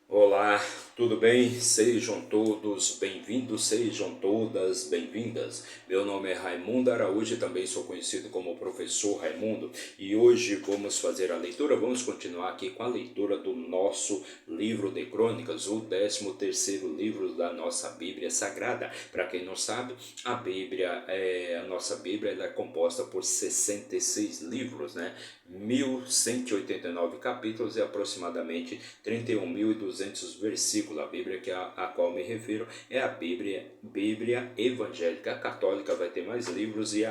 Olá, tudo bem? Sejam todos bem-vindos, sejam todas bem-vindas. Meu nome é Raimundo Araújo e também sou conhecido como Professor Raimundo. E hoje vamos fazer a leitura, vamos continuar aqui com a leitura do nosso livro de Crônicas, o 13º livro da nossa Bíblia Sagrada. Para quem não sabe, a nossa Bíblia ela é composta por 66 livros, né? 1189 capítulos e aproximadamente 31.200 versículos. A Bíblia a qual me refiro é a Bíblia evangélica. A católica vai ter mais livros e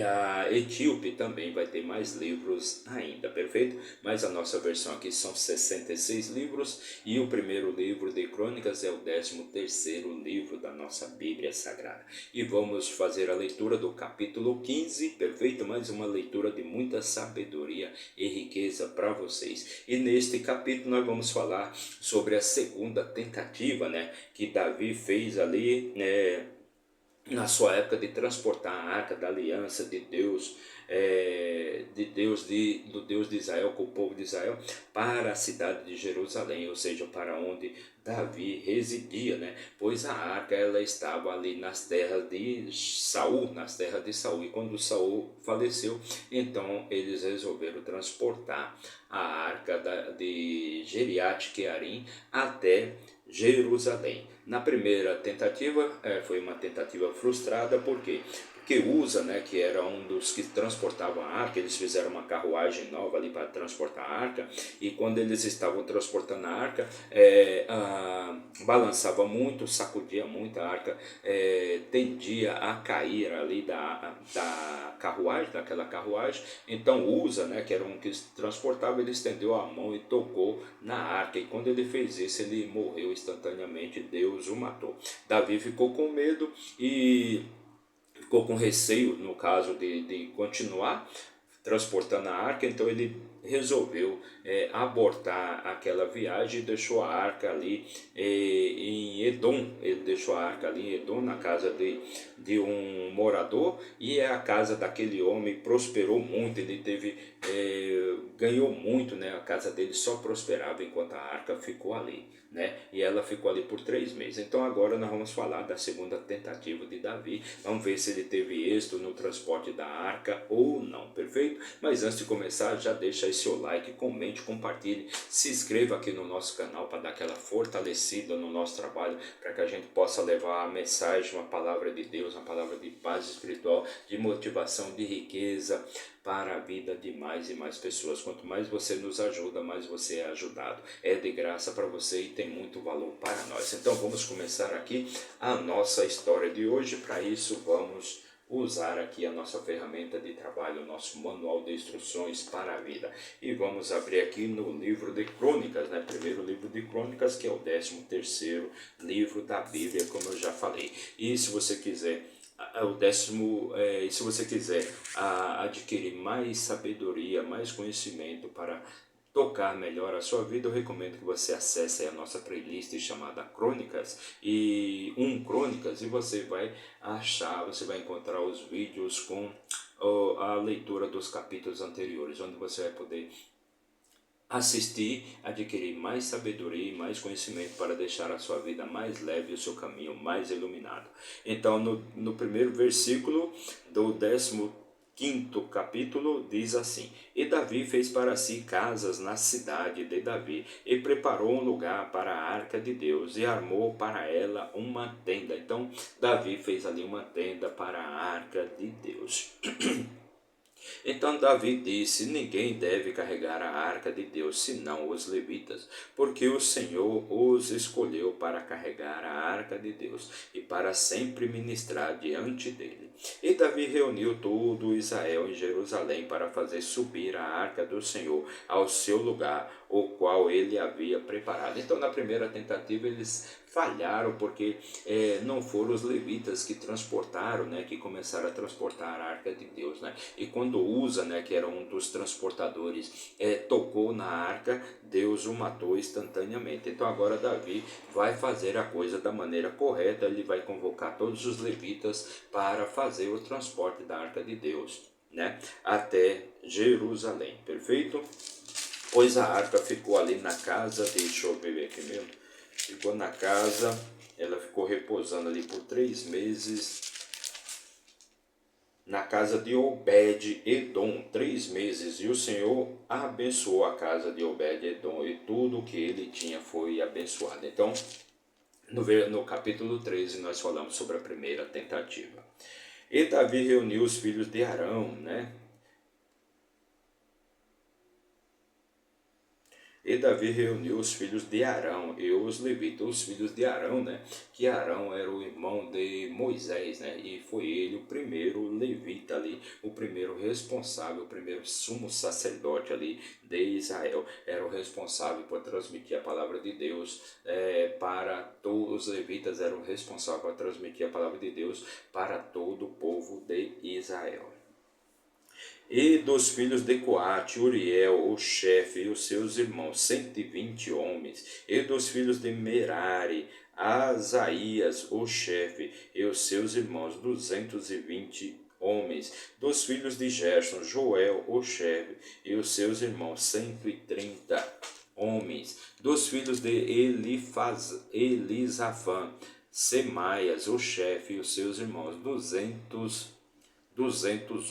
a etíope também vai ter mais livros ainda, perfeito? Mas a nossa versão aqui são 66 livros e o primeiro livro de Crônicas é o 13º livro da nossa Bíblia Sagrada. E vamos fazer a leitura do capítulo 15, perfeito? Mais uma leitura de muita sabedoria e riqueza para vocês. E neste capítulo nós vamos falar sobre a segunda tentativa, né, que Davi fez ali, na sua época de transportar a arca da aliança de Deus, do Deus de Israel com o povo de Israel para a cidade de Jerusalém, ou seja, para onde Davi residia, né? Pois a arca ela estava ali nas terras de Saul, e quando Saul faleceu, então eles resolveram transportar a arca de Geriat Quearim até Jerusalém. Na primeira tentativa, foi uma tentativa frustrada, por quê? Porque Uza, né, que era um dos que transportavam a arca, eles fizeram uma carruagem nova ali para transportar a arca, e quando eles estavam transportando a arca, balançava muito, sacudia muito, a arca tendia a cair ali da carruagem, daquela carruagem. Então Uza, né, que era um que transportava, ele estendeu a mão e tocou na arca, e quando ele fez isso, ele morreu instantaneamente, Deus o matou. Davi ficou com medo e ficou com receio, no caso de continuar transportando a arca, então ele resolveu abortar aquela viagem e deixou a arca ali em Edom. Ele deixou a arca ali em Edom, na casa de um morador, e a casa daquele homem prosperou muito. Ele ganhou muito, né? A casa dele só prosperava enquanto a arca ficou ali, né? E ela ficou ali por 3 meses. Então agora nós vamos falar da segunda tentativa de Davi. Vamos ver se ele teve êxito no transporte da arca ou não, perfeito? Mas antes de começar, já deixa aí seu like, comente, compartilhe, se inscreva aqui no nosso canal para dar aquela fortalecida no nosso trabalho, para que a gente possa levar a mensagem, uma palavra de Deus, uma palavra de paz espiritual, de motivação, de riqueza para a vida de mais e mais pessoas. Quanto mais você nos ajuda, mais você é ajudado. É de graça para você e tem muito valor para nós. Então vamos começar aqui a nossa história de hoje. Para isso vamos usar aqui a nossa ferramenta de trabalho, o nosso manual de instruções para a vida. E vamos abrir aqui no livro de Crônicas, né? Primeiro livro de Crônicas, que é o 13º livro da Bíblia, como eu já falei. E se você quiser se você quiser adquirir mais sabedoria, mais conhecimento para tocar melhor a sua vida, eu recomendo que você acesse a nossa playlist chamada Crônicas e Crônicas, e você vai você vai encontrar os vídeos com a leitura dos capítulos anteriores, onde você vai poder assistir, adquirir mais sabedoria e mais conhecimento para deixar a sua vida mais leve e o seu caminho mais iluminado. Então, no primeiro versículo do 15º capítulo diz assim: E Davi fez para si casas na cidade de Davi, e preparou um lugar para a arca de Deus, e armou para ela uma tenda. Então, Davi fez ali uma tenda para a arca de Deus. Então Davi disse: Ninguém deve carregar a arca de Deus, senão os levitas, porque o Senhor os escolheu para carregar a arca de Deus e para sempre ministrar diante dele. E Davi reuniu todo Israel em Jerusalém para fazer subir a arca do Senhor ao seu lugar, o qual ele havia preparado. Então, na primeira tentativa, eles falharam porque não foram os levitas que transportaram, né, que começaram a transportar a arca de Deus, né? E quando Uza, né, que era um dos transportadores, tocou na arca, Deus o matou instantaneamente. Então agora Davi vai fazer a coisa da maneira correta, ele vai convocar todos os levitas para fazer o transporte da arca de Deus, né, até Jerusalém, perfeito? Pois a arca ficou ali na casa, deixa eu ver aqui mesmo, ficou na casa, ela ficou repousando ali por 3 meses, na casa de Obed-Edom, 3 meses, e o Senhor abençoou a casa de Obed-Edom, e tudo que ele tinha foi abençoado. Então, no capítulo 13, nós falamos sobre a primeira tentativa. E Davi reuniu os filhos de Arão, né? E Davi reuniu os filhos de Arão e os levitas, os filhos de Arão, né? Que Arão era o irmão de Moisés, né? E foi ele o primeiro levita ali, o primeiro responsável, o primeiro sumo sacerdote ali de Israel. Era o responsável por transmitir a palavra de Deus para todos os levitas, eram responsáveis por transmitir a palavra de Deus para todo o povo de Israel. E dos filhos de Coate, Uriel, o chefe, e os seus irmãos, 120 homens. E dos filhos de Merari, Asaías, o chefe, e os seus irmãos, 220 homens. Dos filhos de Gerson, Joel, o chefe, e os seus irmãos, 130 homens. Dos filhos de Elisafã, Semaias, o chefe, e os seus irmãos, 200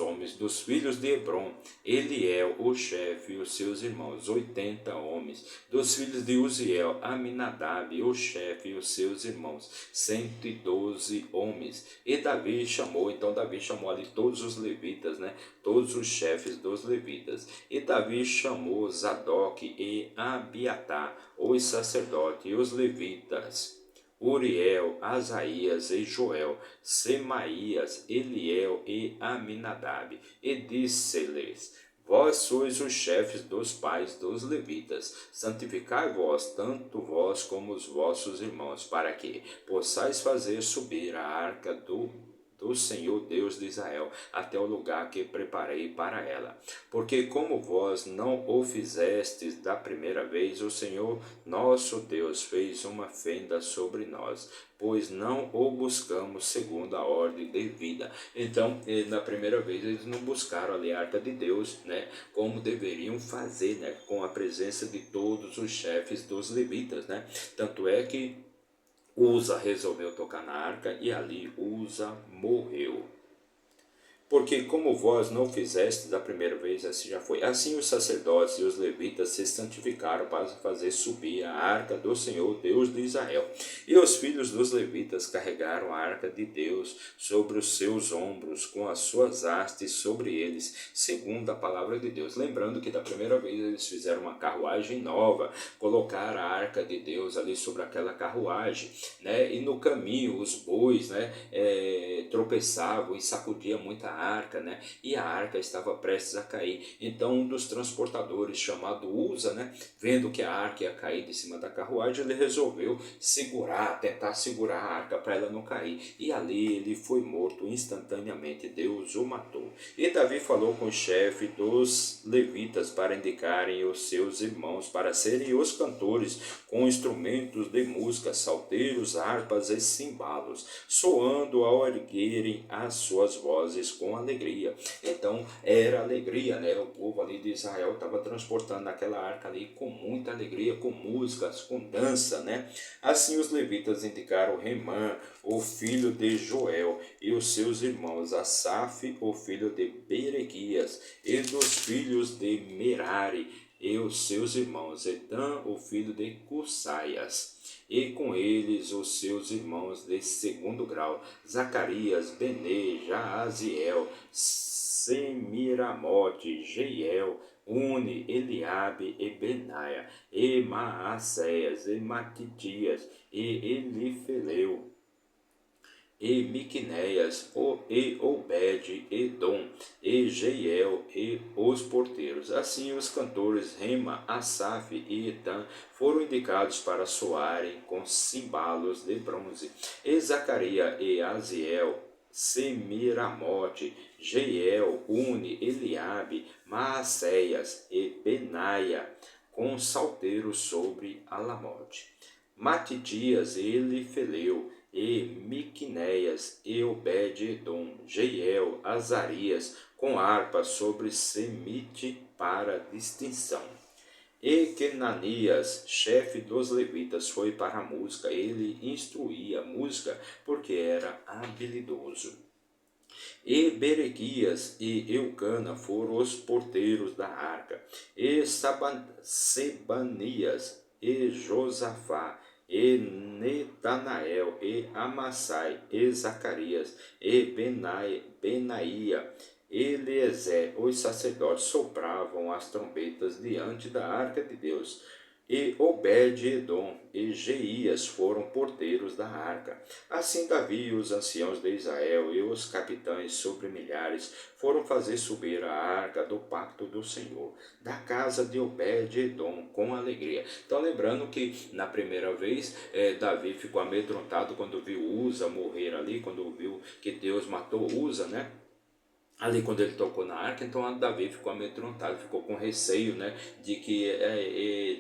homens. Dos filhos de Hebron, Eliel, o chefe, e os seus irmãos, 80 homens. Dos filhos de Uziel, Aminadab, o chefe, e os seus irmãos, 112 homens. E Davi chamou ali todos os levitas, né? Todos os chefes dos levitas. E Davi chamou Zadok e Abiatar, os sacerdotes, e os levitas, Uriel, Asaías e Joel, Semaías, Eliel e Aminadab, e disse-lhes: Vós sois os chefes dos pais dos levitas, santificai vós, tanto vós como os vossos irmãos, para que possais fazer subir a arca do Senhor Deus de Israel, até o lugar que preparei para ela. Porque como vós não o fizestes da primeira vez, o Senhor nosso Deus fez uma fenda sobre nós, pois não o buscamos segundo a ordem devida. Então, na primeira vez, eles não buscaram ali a arca de Deus, né, como deveriam fazer, né, com a presença de todos os chefes dos levitas, né. Tanto é que Uza resolveu tocar na arca e ali Uza morreu. Porque como vós não fizeste da primeira vez, assim já foi. Assim os sacerdotes e os levitas se santificaram para fazer subir a arca do Senhor, Deus de Israel. E os filhos dos levitas carregaram a arca de Deus sobre os seus ombros, com as suas hastes sobre eles, segundo a palavra de Deus. Lembrando que da primeira vez eles fizeram uma carruagem nova, colocaram a arca de Deus ali sobre aquela carruagem, né? E no caminho os bois, né, tropeçavam e sacudiam muita arca, né? E a arca estava prestes a cair. Então um dos transportadores, chamado Uza, né, vendo que a arca ia cair de cima da carruagem, ele resolveu tentar segurar a arca para ela não cair. E ali ele foi morto instantaneamente. Deus o matou. E Davi falou com o chefe dos levitas para indicarem os seus irmãos para serem os cantores com instrumentos de música, salteiros, harpas e cimbalos, soando ao erguerem as suas vozes com alegria. Então era alegria, né? O povo ali de Israel estava transportando aquela arca ali com muita alegria, com músicas, com dança, né? Assim os levitas indicaram Remã, o filho de Joel, e os seus irmãos, Asaf, o filho de Berequias, e dos filhos de Merari, e os seus irmãos, Etan, o filho de Cussaias, e com eles os seus irmãos de segundo grau, Zacarias, Benê, Jaaziel, Semiramote, Jeiel, Une, Eliabe e Benaia, e Maacéias, e Matitias, e Elifeleu, e Miqunéias, e Obed, Edom, e Jeiel, e os porteiros. Assim os cantores Rema, Asaf e Etan foram indicados para soarem com cimbalos de bronze. E Zacarias e Aziel, Semiramote, Jeiel, Uni, Eliabe, Maacéias e Benaia, com salteiros sobre Alamote. Matitias e Elifeleu, e Miqunéias, e Obed-edom, Jeiel, Azarias, com harpa sobre Semite para distinção. E Kenanias, chefe dos levitas, foi para a música. Ele instruía a música porque era habilidoso. E Berequias e Eucana foram os porteiros da arca. E Sebanias e Josafá, e Netanael, e Amassai, e Zacarias, e Benaia, Eliezer, os sacerdotes sopravam as trombetas diante da arca de Deus. E Obed-edom e Jeías foram porteiros da arca. Assim Davi e os anciãos de Israel e os capitães sobre milhares foram fazer subir a arca do pacto do Senhor, da casa de Obed-edom, com alegria. Então lembrando que na primeira vez Davi ficou amedrontado quando viu Uza morrer ali, quando viu que Deus matou Uza, né? Ali quando ele tocou na arca, então Davi ficou amedrontado, ficou com receio, né, de que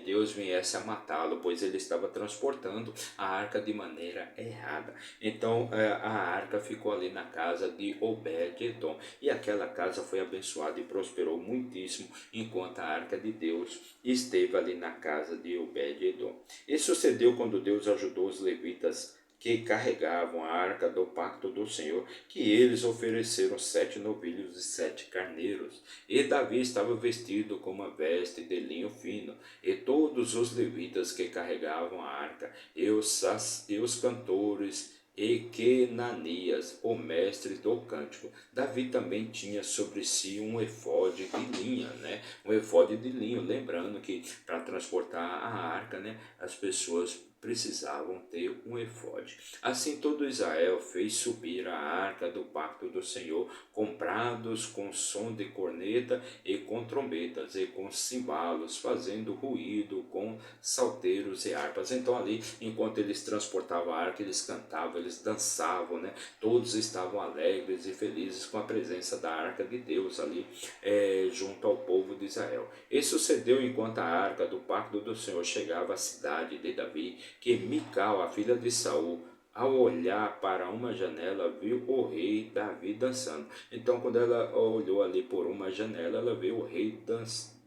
Deus viesse a matá-lo, pois ele estava transportando a arca de maneira errada. Então a arca ficou ali na casa de Obed-edom, e aquela casa foi abençoada e prosperou muitíssimo, enquanto a arca de Deus esteve ali na casa de Obed-edom. E sucedeu quando Deus ajudou os levitas que carregavam a arca do pacto do Senhor, que eles ofereceram 7 novilhos e 7 carneiros. E Davi estava vestido com uma veste de linho fino, e todos os levitas que carregavam a arca, e os cantores, e Kenanias, o mestre do cântico. Davi também tinha sobre si um efode de linha, né? Um efode de linho, lembrando que para transportar a arca, né, as pessoas precisavam ter um efode. Assim todo Israel fez subir a arca do pacto do Senhor, comprados com som de corneta e com trombetas e com cimbalos, fazendo ruído com salteiros e harpas. Então ali, enquanto eles transportavam a arca, eles cantavam, eles dançavam, né? Todos estavam alegres e felizes com a presença da arca de Deus ali junto ao povo de Israel. E sucedeu enquanto a arca do pacto do Senhor chegava à cidade de Davi, que Mical, a filha de Saul, ao olhar para uma janela, viu o rei Davi dançando. Então, quando ela olhou ali por uma janela, ela viu o rei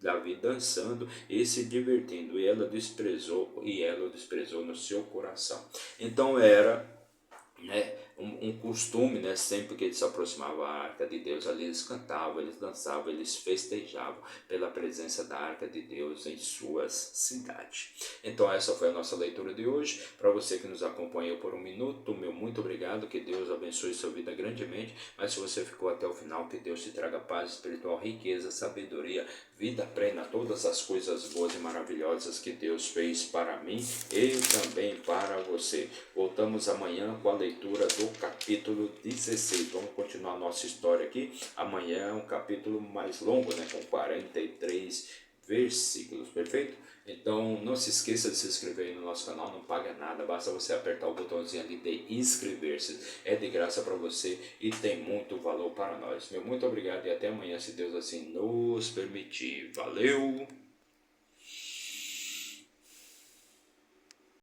Davi dançando e se divertindo, e ela o desprezou no seu coração. Então era, né, um costume, né, sempre que eles se aproximavam da arca de Deus, ali eles cantavam, eles dançavam, eles festejavam pela presença da arca de Deus em suas cidades. Então essa foi a nossa leitura de hoje. Para você que nos acompanhou por um minuto, meu muito obrigado, que Deus abençoe sua vida grandemente. Mas se você ficou até o final, que Deus te traga paz espiritual, riqueza, sabedoria, vida plena, todas as coisas boas e maravilhosas que Deus fez para mim e também para você. Voltamos amanhã com a leitura do capítulo 16. Vamos continuar a nossa história aqui. Amanhã é um capítulo mais longo, né, com 43 versículos, perfeito? Então não se esqueça de se inscrever aí no nosso canal, não paga nada, basta você apertar o botãozinho ali de inscrever-se, é de graça para você e tem muito valor para nós. Meu muito obrigado e até amanhã, se Deus assim nos permitir. Valeu!